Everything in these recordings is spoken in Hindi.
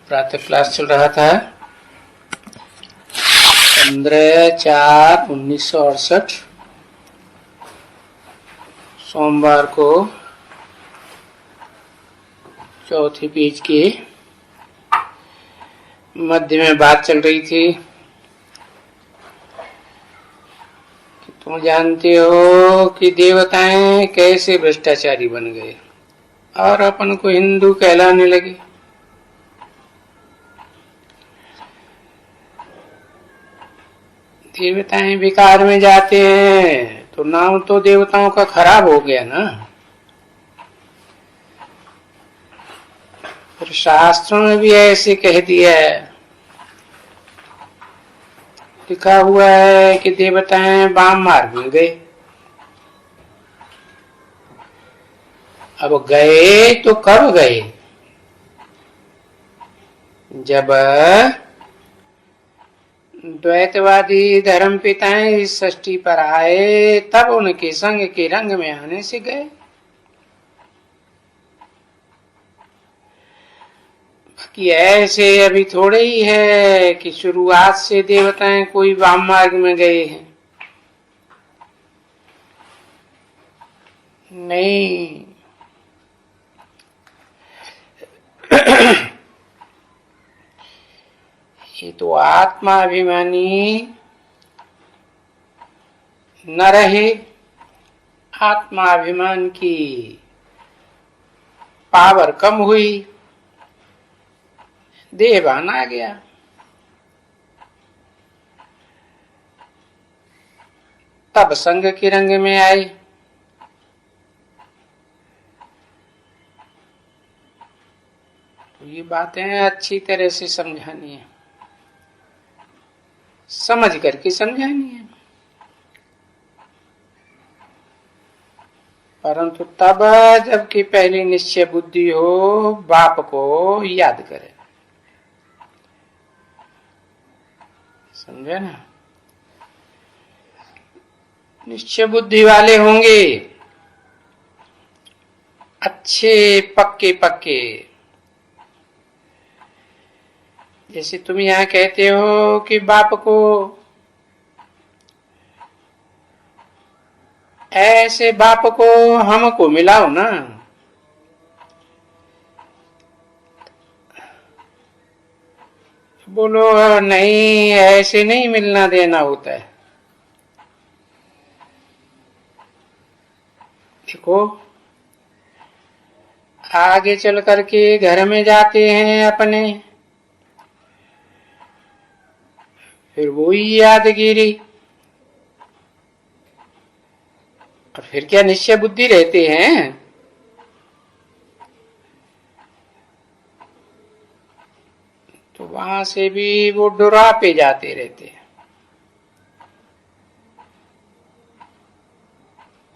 प्रातः क्लास चल रहा था 15/4/1968 सोमवार को चौथी पेज के मध्य में बात चल रही थी कि तुम जानते हो कि देवताएं कैसे भ्रष्टाचारी बन गए और अपन को हिंदू कहलाने लगे। देवताएं विकार में जाते हैं तो नाम तो देवताओं का खराब हो गया ना। फिर शास्त्रों में भी ऐसे कह दिया है, लिखा हुआ है कि देवताएं वाम मार्ग में गए। अब गए तो कब गए? जब द्वैतवादी धर्म पिताएं इस सृष्टि पर आए तब उनके संग के रंग में आने से गए। बाकी ऐसे अभी थोड़े ही है कि शुरुआत से देवताएं कोई वाम मार्ग में गए हैं। नहीं, ये तो आत्माभिमानी न रहे, आत्माभिमान की पावर कम हुई, देहभान आ गया। तब संग के रंग में आए। तो ये बातें अच्छी तरह से समझानी है, समझ करके समझानी है। परंतु तब जबकि पहली निश्चय बुद्धि हो, बाप को याद करे। समझे ना? निश्चय बुद्धि वाले होंगे, अच्छे पक्के पक्के। जैसे तुम यहाँ कहते हो कि बाप को, ऐसे बाप को हमको मिलाओ ना। बोलो नहीं, ऐसे नहीं मिलना देना होता है। देखो, आगे चल करके घर में जाते हैं अपने, फिर वही यादगिरी, और फिर क्या निश्चय बुद्धि रहते हैं? तो वहां से भी वो डुरा पे जाते रहते हैं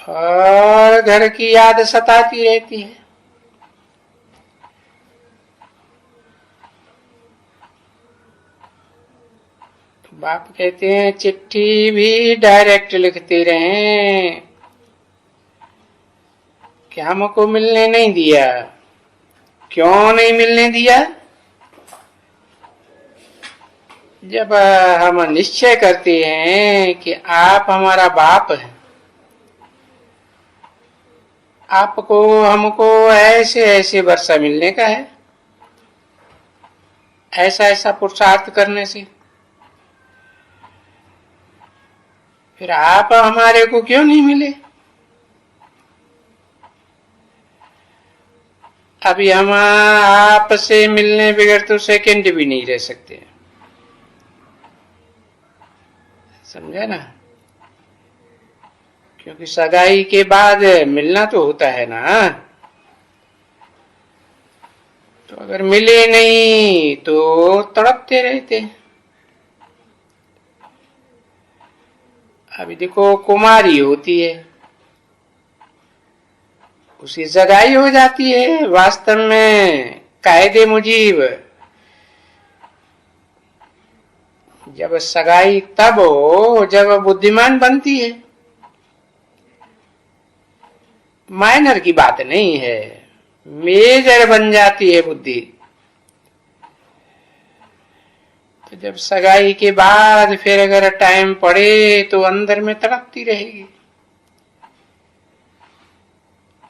और घर की याद सताती रहती है। तो बाप कहते हैं चिट्ठी भी डायरेक्ट लिखते रहे कि हमको मिलने नहीं दिया। क्यों नहीं मिलने दिया? जब हम निश्चय करते हैं कि आप हमारा बाप है, आपको हमको ऐसे ऐसे वर्षा मिलने का है, ऐसा ऐसा पुरुषार्थ करने से, फिर आप हमारे को क्यों नहीं मिले? अभी हम आपसे मिलने बगैर तो सेकंड भी नहीं रह सकते। समझा ना? क्योंकि सगाई के बाद मिलना तो होता है ना। तो अगर मिले नहीं तो तड़पते रहते। अभी देखो, कुमारी होती है, उसकी सगाई हो जाती है। वास्तव में कायदे मुजीब जब सगाई तब हो जब बुद्धिमान बनती है, माइनर की बात नहीं है, मेजर बन जाती है बुद्धि। तो जब सगाई के बाद फिर अगर टाइम पड़े तो अंदर में तड़पती रहेगी,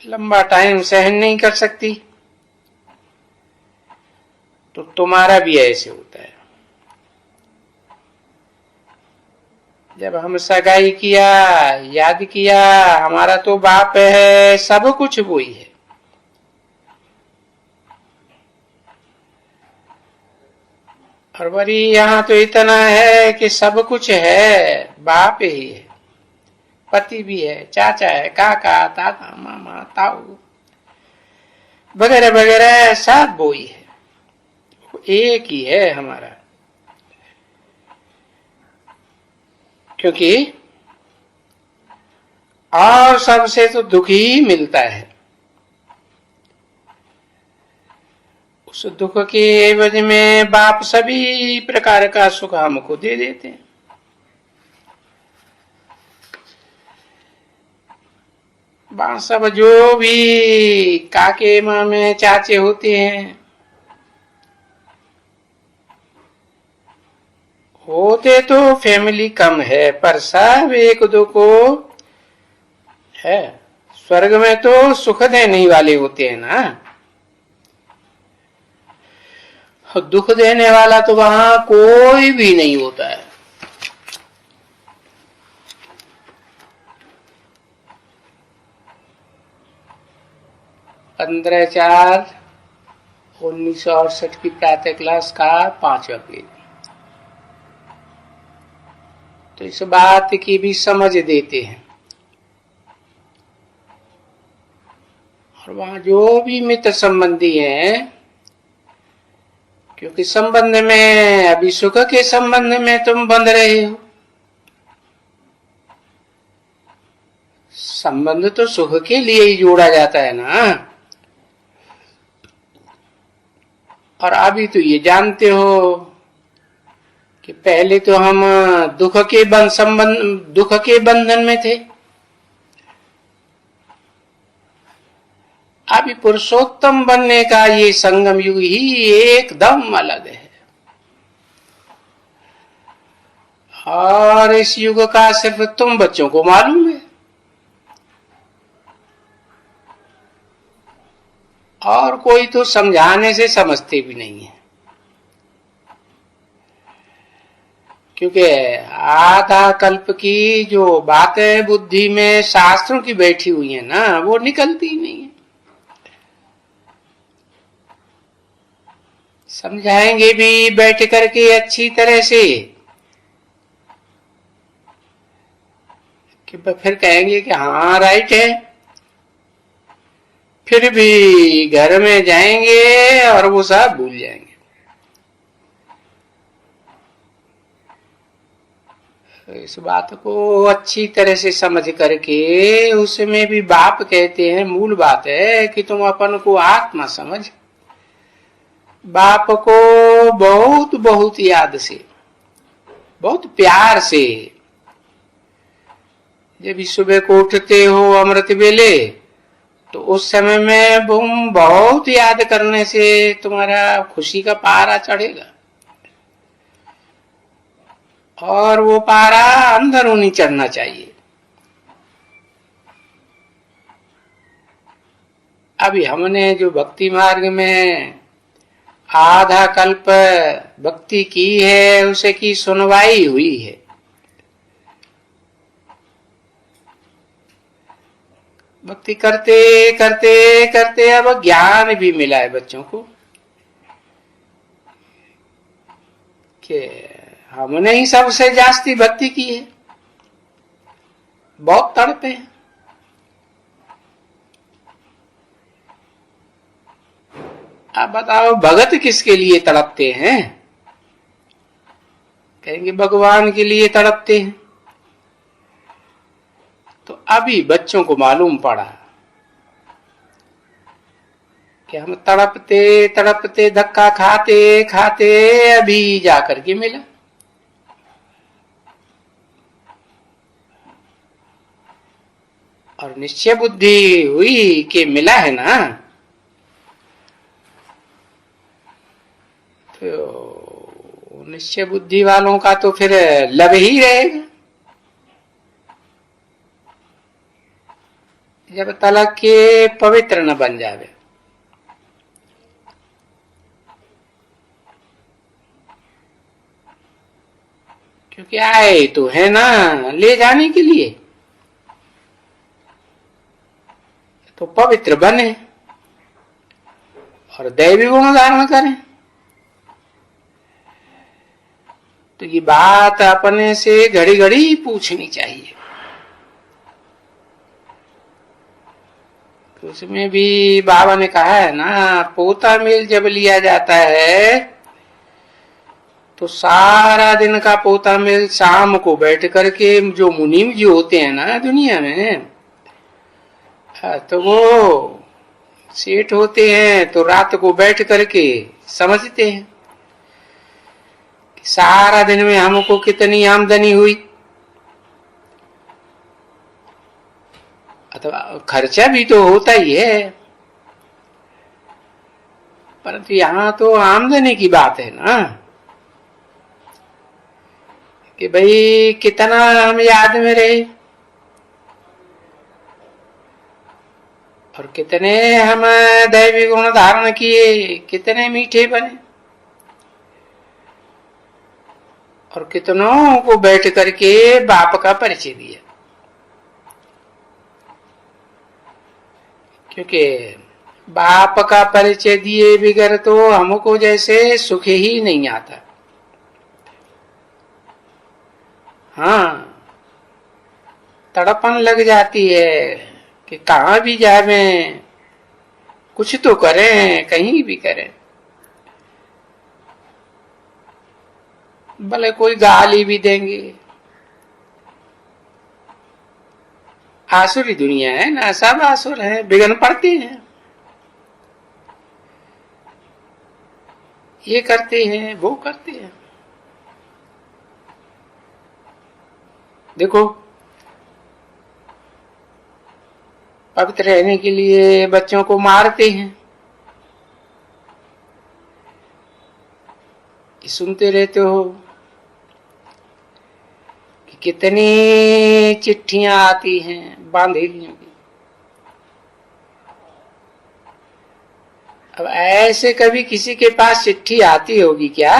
लंबा टाइम सहन नहीं कर सकती। तो तुम्हारा भी ऐसे होता है। जब हम सगाई किया, याद किया हमारा तो बाप है, सब कुछ वही है। और बड़ी यहाँ तो इतना है कि सब कुछ है, बाप ही है, पति भी है, चाचा है, काका, दादा, मामा, ताऊ वगैरह वगैरह, सब वो ही है, एक ही है हमारा। क्योंकि और सबसे तो दुखी ही मिलता है। उस दुख के एवज में बाप सभी प्रकार का सुख हमको दे देते हैं। सब जो भी काके मामे चाचे होते हैं, होते तो फैमिली कम है पर सब एक दो को है। स्वर्ग में तो सुख देने वाले होते हैं ना, दुख देने वाला तो वहां कोई भी नहीं होता है। पंद्रह 4/1968 की प्रातः क्लास का 5वां पेज। तो इस बात की भी समझ देते हैं। और वहां जो भी मित्र संबंधी हैं, क्योंकि संबंध में अभी सुख के संबंध में तुम बंध रहे हो। संबंध तो सुख के लिए ही जोड़ा जाता है ना। और अभी तो ये जानते हो कि पहले तो हम दुख के बंधन में थे, अभी पुरुषोत्तम बनने का ये संगम युग ही एकदम अलग है। और इस युग का सिर्फ तुम बच्चों को मालूम है, और कोई तो समझाने से समझते भी नहीं है। क्योंकि आधा कल्प की जो बातें बुद्धि में शास्त्रों की बैठी हुई है ना, वो निकलती नहीं है। समझाएंगे भी बैठ करके अच्छी तरह से कि फिर कहेंगे कि हाँ राइट है, फिर भी घर में जाएंगे और वो सब भूल जाएंगे। तो इस बात को अच्छी तरह से समझ करके, उसमें भी बाप कहते हैं, मूल बात है कि तुम अपन को आत्मा समझ। बाप को बहुत बहुत याद से, बहुत प्यार से, जब सुबह को उठते हो अमृत वेले, तो उस समय में तुम बहुत याद करने से तुम्हारा खुशी का पारा चढ़ेगा। और वो पारा अंदरूनी चढ़ना चाहिए। अभी हमने जो भक्ति मार्ग में आधा कल्प भक्ति की है, उसे की सुनवाई हुई है। भक्ति करते करते करते अब ज्ञान भी मिला है बच्चों को कि हमने ही सबसे जास्ती भक्ति की है, बहुत तड़पे हैं। आप बताओ भगत किसके लिए तड़पते हैं? कहेंगे भगवान के लिए तड़पते हैं। तो अभी बच्चों को मालूम पड़ा कि हम तड़पते तड़पते धक्का खाते खाते अभी जाकर के मिला। और निश्चय बुद्धि हुई कि मिला है ना, तो मनुष्य बुद्धि वालों का तो फिर लब ही रहेगा जब तलक के पवित्र न बन जावे। क्योंकि आए तो है ना ले जाने के लिए, तो पवित्र बने और दैवी गुण धारण करें। तो ये बात अपने से घड़ी घड़ी पूछनी चाहिए। तो उसमें भी बाबा ने कहा है ना, पोता मेल जब लिया जाता है तो सारा दिन का पोता मेल शाम को बैठ करके जो मुनीम जी होते हैं ना दुनिया में, तो वो सेठ होते हैं, तो रात को बैठ करके समझते हैं कि सारा दिन में हमको कितनी आमदनी हुई, अथवा खर्चा भी तो होता ही है, परंतु यहां तो आमदनी की बात है ना कि भाई कितना हम याद में रहे और कितने हम दैवी गुण धारण किए, कितने मीठे बने और कितनों को बैठ करके बाप का परिचय दिया। क्योंकि बाप का परिचय दिए बगैर तो हमको जैसे सुख ही नहीं आता। हाँ, तड़पन लग जाती है कि कहाँ भी जावे, कुछ तो करें, कहीं भी करें, भले कोई गाली भी देंगे। आसुरी दुनिया है ना, सब आसुर है, बिगन पड़ते हैं, ये करते हैं वो करते हैं। देखो, पवित्र रहने के लिए बच्चों को मारते हैं, सुनते रहते हो कि कितनी चिट्ठियां आती हैं बांधेलियों की। अब ऐसे कभी किसी के पास चिट्ठी आती होगी क्या?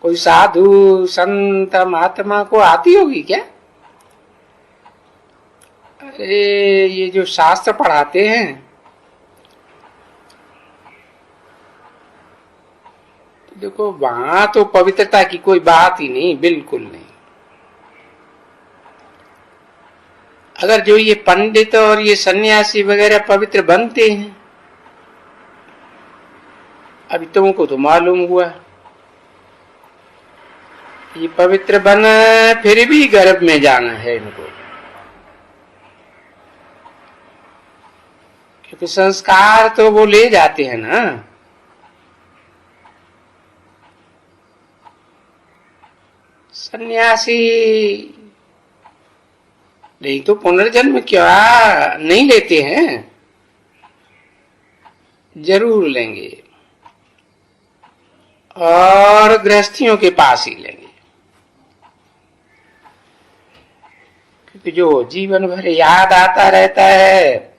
कोई साधु संत महात्मा को आती होगी क्या? अरे ये जो शास्त्र पढ़ाते हैं, तो देखो वहां तो पवित्रता की कोई बात ही नहीं, बिल्कुल नहीं। अगर जो ये पंडित और ये सन्यासी वगैरह पवित्र बनते हैं, अभी तुमको तो मालूम हुआ ये पवित्र बन फिर भी गर्भ में जाना है इनको, क्योंकि संस्कार तो वो ले जाते हैं ना। सन्यासी नहीं तो पुनर्जन्म क्या नहीं लेते हैं? जरूर लेंगे और गृहस्थियों के पास ही लेंगे, क्योंकि जो जीवन भर याद आता रहता है,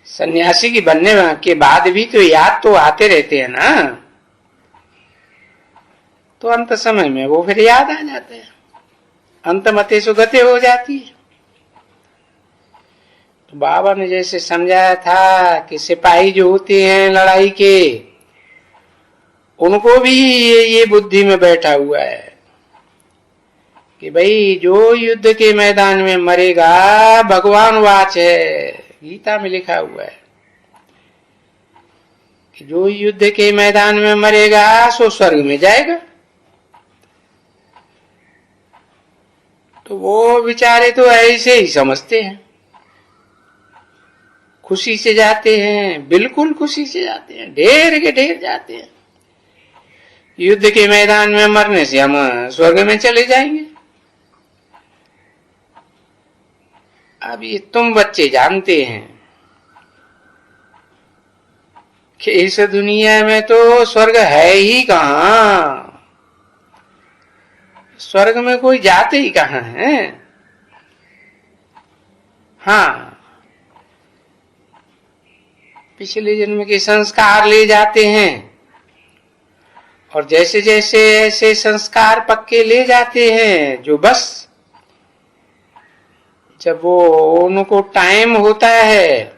सन्यासी की बनने के बाद भी तो याद तो आते रहते हैं ना, तो अंत समय में वो फिर याद आ जाते हैं, अंतमते सुगते हो जाती है। तो बाबा ने जैसे समझाया था कि सिपाही जो होते हैं लड़ाई के, उनको भी ये बुद्धि में बैठा हुआ है कि भाई जो युद्ध के मैदान में मरेगा, भगवान वाच है, गीता में लिखा हुआ है कि जो युद्ध के मैदान में मरेगा सो स्वर्ग में जाएगा। तो वो बेचारे तो ऐसे ही समझते हैं, खुशी से जाते हैं, बिल्कुल खुशी से जाते हैं, ढेर के ढेर जाते हैं। युद्ध के मैदान में मरने से हम स्वर्ग में चले जाएंगे। अब ये तुम बच्चे जानते हैं कि इस दुनिया में तो स्वर्ग है ही कहाँ, स्वर्ग में कोई जाते ही कहाँ है। हाँ, पिछले जन्म के संस्कार ले जाते हैं, और जैसे जैसे ऐसे संस्कार पक्के ले जाते हैं, जो बस जब वो उनको टाइम होता है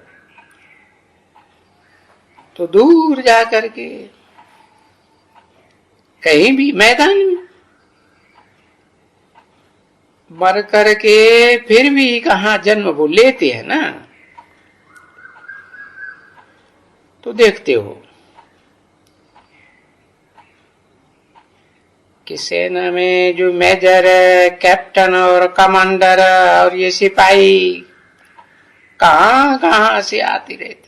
तो दूर जा करके कहीं भी मैदान में मर करके फिर भी कहाँ जन्म वो लेते हैं ना। तो देखते हो कि सेना में जो मेजर, कैप्टन और कमांडर और ये सिपाही कहाँ कहाँ से आते रहते,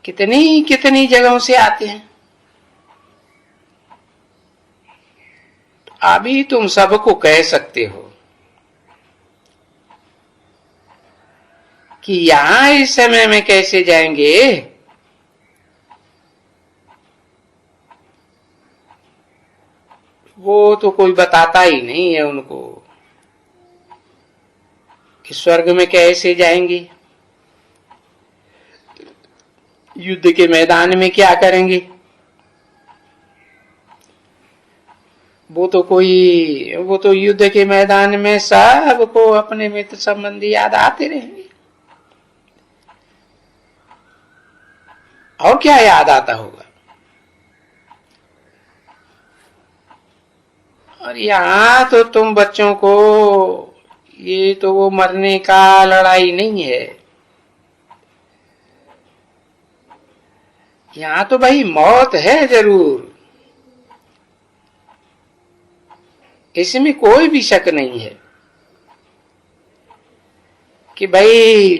कितनी कितनी जगहों से आते हैं। तो अभी तुम सबको कह सकते हो कि यहां इस समय में कैसे जाएंगे, वो तो कोई बताता ही नहीं है उनको कि स्वर्ग में कैसे जाएंगे, युद्ध के मैदान में क्या करेंगे। वो तो युद्ध के मैदान में सबको अपने मित्र संबंधी याद आते रहेंगे, और क्या याद आता होगा। और यहाँ तो तुम बच्चों को, ये तो वो मरने का लड़ाई नहीं है, यहाँ तो भाई मौत है जरूर, इसमें कोई भी शक नहीं है कि भाई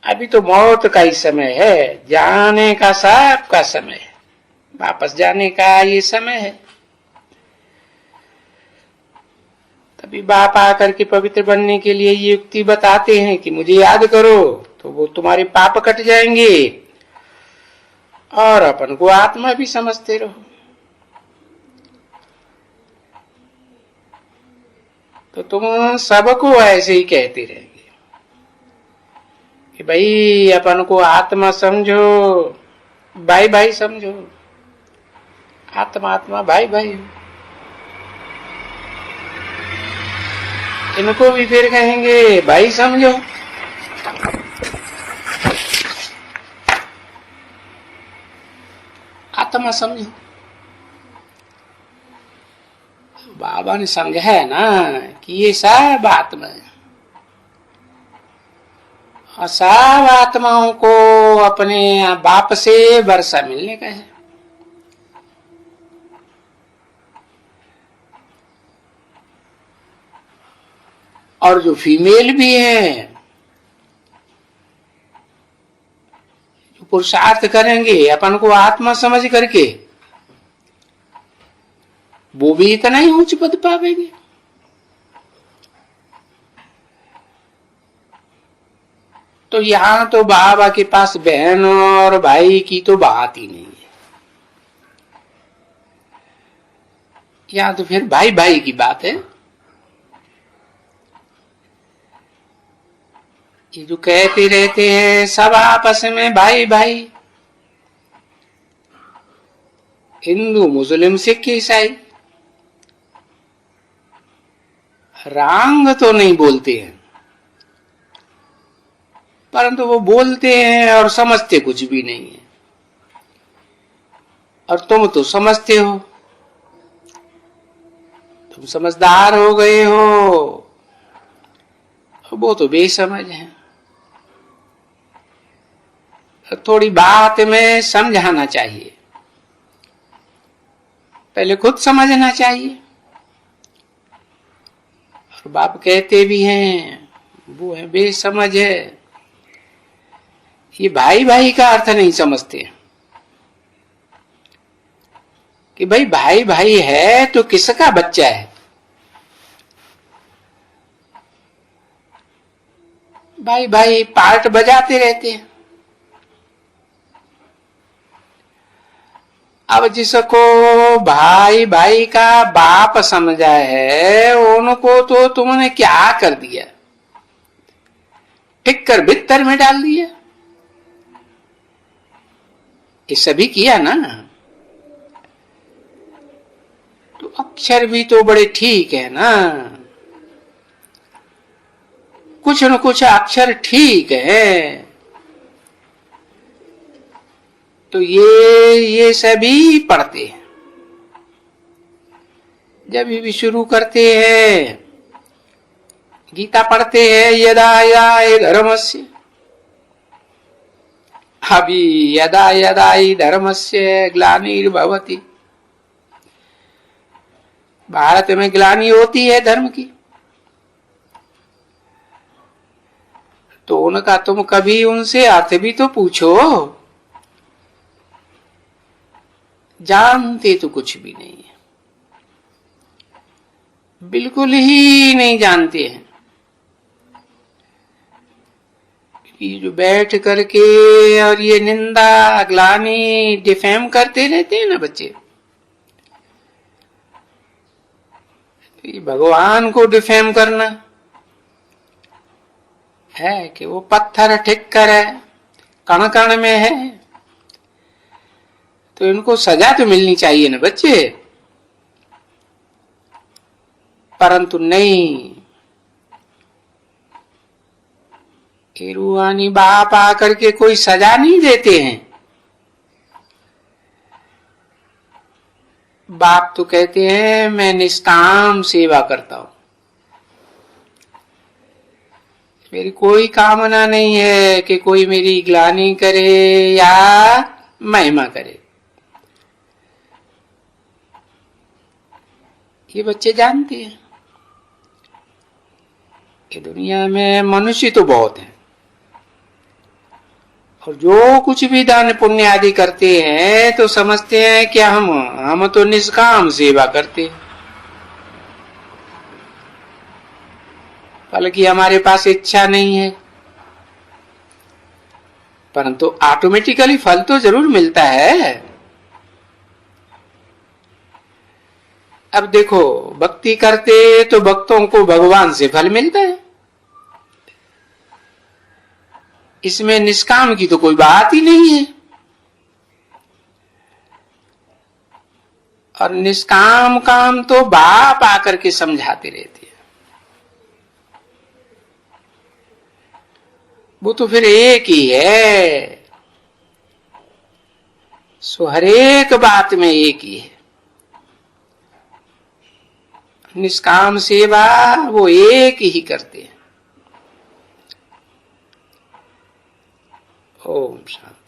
अभी तो मौत का ही समय है, जाने का सबका समय है, वापस जाने का ये समय है। तभी बाप आकर के पवित्र बनने के लिए ये युक्ति बताते हैं कि मुझे याद करो, तो वो तुम्हारे पाप कट जाएंगे और अपन को आत्मा भी समझते रहो। तो तुम सबको ऐसे ही कहते रहेंगे कि भाई अपन को आत्मा समझो, भाई भाई समझो, आत्मा आत्मा भाई भाई। इनको भी फिर कहेंगे भाई समझो, आत्मा समझो। बाबा ने समझा है ना कि ये सब आत्मा है, और सब आत्माओं को अपने बाप से वर्षा मिलने का है। और जो फीमेल भी है, जो पुरुषार्थ करेंगे अपन को आत्मा समझ करके, वो भी इतना ही उच्च पद पावेंगे। तो यहां तो बाबा के पास बहन और भाई की तो बात ही नहीं है, यहां तो फिर भाई भाई की बात है। ये जो कहते रहते हैं सब आपस में भाई भाई, हिंदू मुस्लिम सिख ईसाई, रंग तो नहीं बोलते हैं, परंतु वो बोलते हैं और समझते कुछ भी नहीं है। और तुम तो समझते हो, तुम समझदार हो गए हो, वो तो बेसमझ है। थोड़ी बात में समझाना चाहिए, पहले खुद समझना चाहिए। और बाप कहते भी हैं वो है बेसमझ है, ये भाई भाई का अर्थ नहीं समझते कि भाई भाई भाई है तो किसका बच्चा है। भाई भाई पार्ट बजाते रहते हैं, अब जिसको भाई भाई का बाप समझा है, उनको तो तुमने क्या कर दिया, ठीक कर बिस्तर में डाल दिया। ये सभी किया ना। तो अक्षर भी तो बड़े ठीक है ना, कुछ न कुछ अक्षर ठीक है। तो ये सभी पढ़ते हैं। जब भी शुरू करते हैं, गीता पढ़ते हैं, यदा यदा धर्मस्य, अभी यदा यदा धर्मस्य ग्लानिर्भवति, भारत में ग्लानि होती है धर्म की। तो उनका तुम कभी उनसे अर्थ भी तो पूछो। जानते तो कुछ भी नहीं है, बिल्कुल ही नहीं जानते हैं। ये जो बैठ करके और ये निंदा ग्लानि डिफेम करते रहते हैं ना बच्चे, ये भगवान को डिफेम करना है कि वो पत्थर ठिक्कर है, कण कण में है। तो इनको सजा तो मिलनी चाहिए ना बच्चे, परंतु नहीं। ये रूहानी बाप आकर के कोई सजा नहीं देते हैं। बाप तो कहते हैं मैं निष्काम सेवा करता हूं, मेरी कोई कामना नहीं है कि कोई मेरी ग्लानि करे या महिमा करे। ये बच्चे जानते हैं कि दुनिया में मनुष्य तो बहुत है, और जो कुछ भी दान पुण्य आदि करते हैं तो समझते हैं कि हम तो निष्काम सेवा करते हैं, हालांकि हमारे पास इच्छा नहीं है, परंतु ऑटोमेटिकली फल तो जरूर मिलता है। अब देखो, भक्ति करते तो भक्तों को भगवान से फल मिलता है, इसमें निष्काम की तो कोई बात ही नहीं है। और निष्काम काम तो बाप आकर के समझाते रहते हैं, वो तो फिर एक ही है। सो हर एक बात में एक ही है, निष्काम सेवा वो एक ही करते हैं। ओम शांति।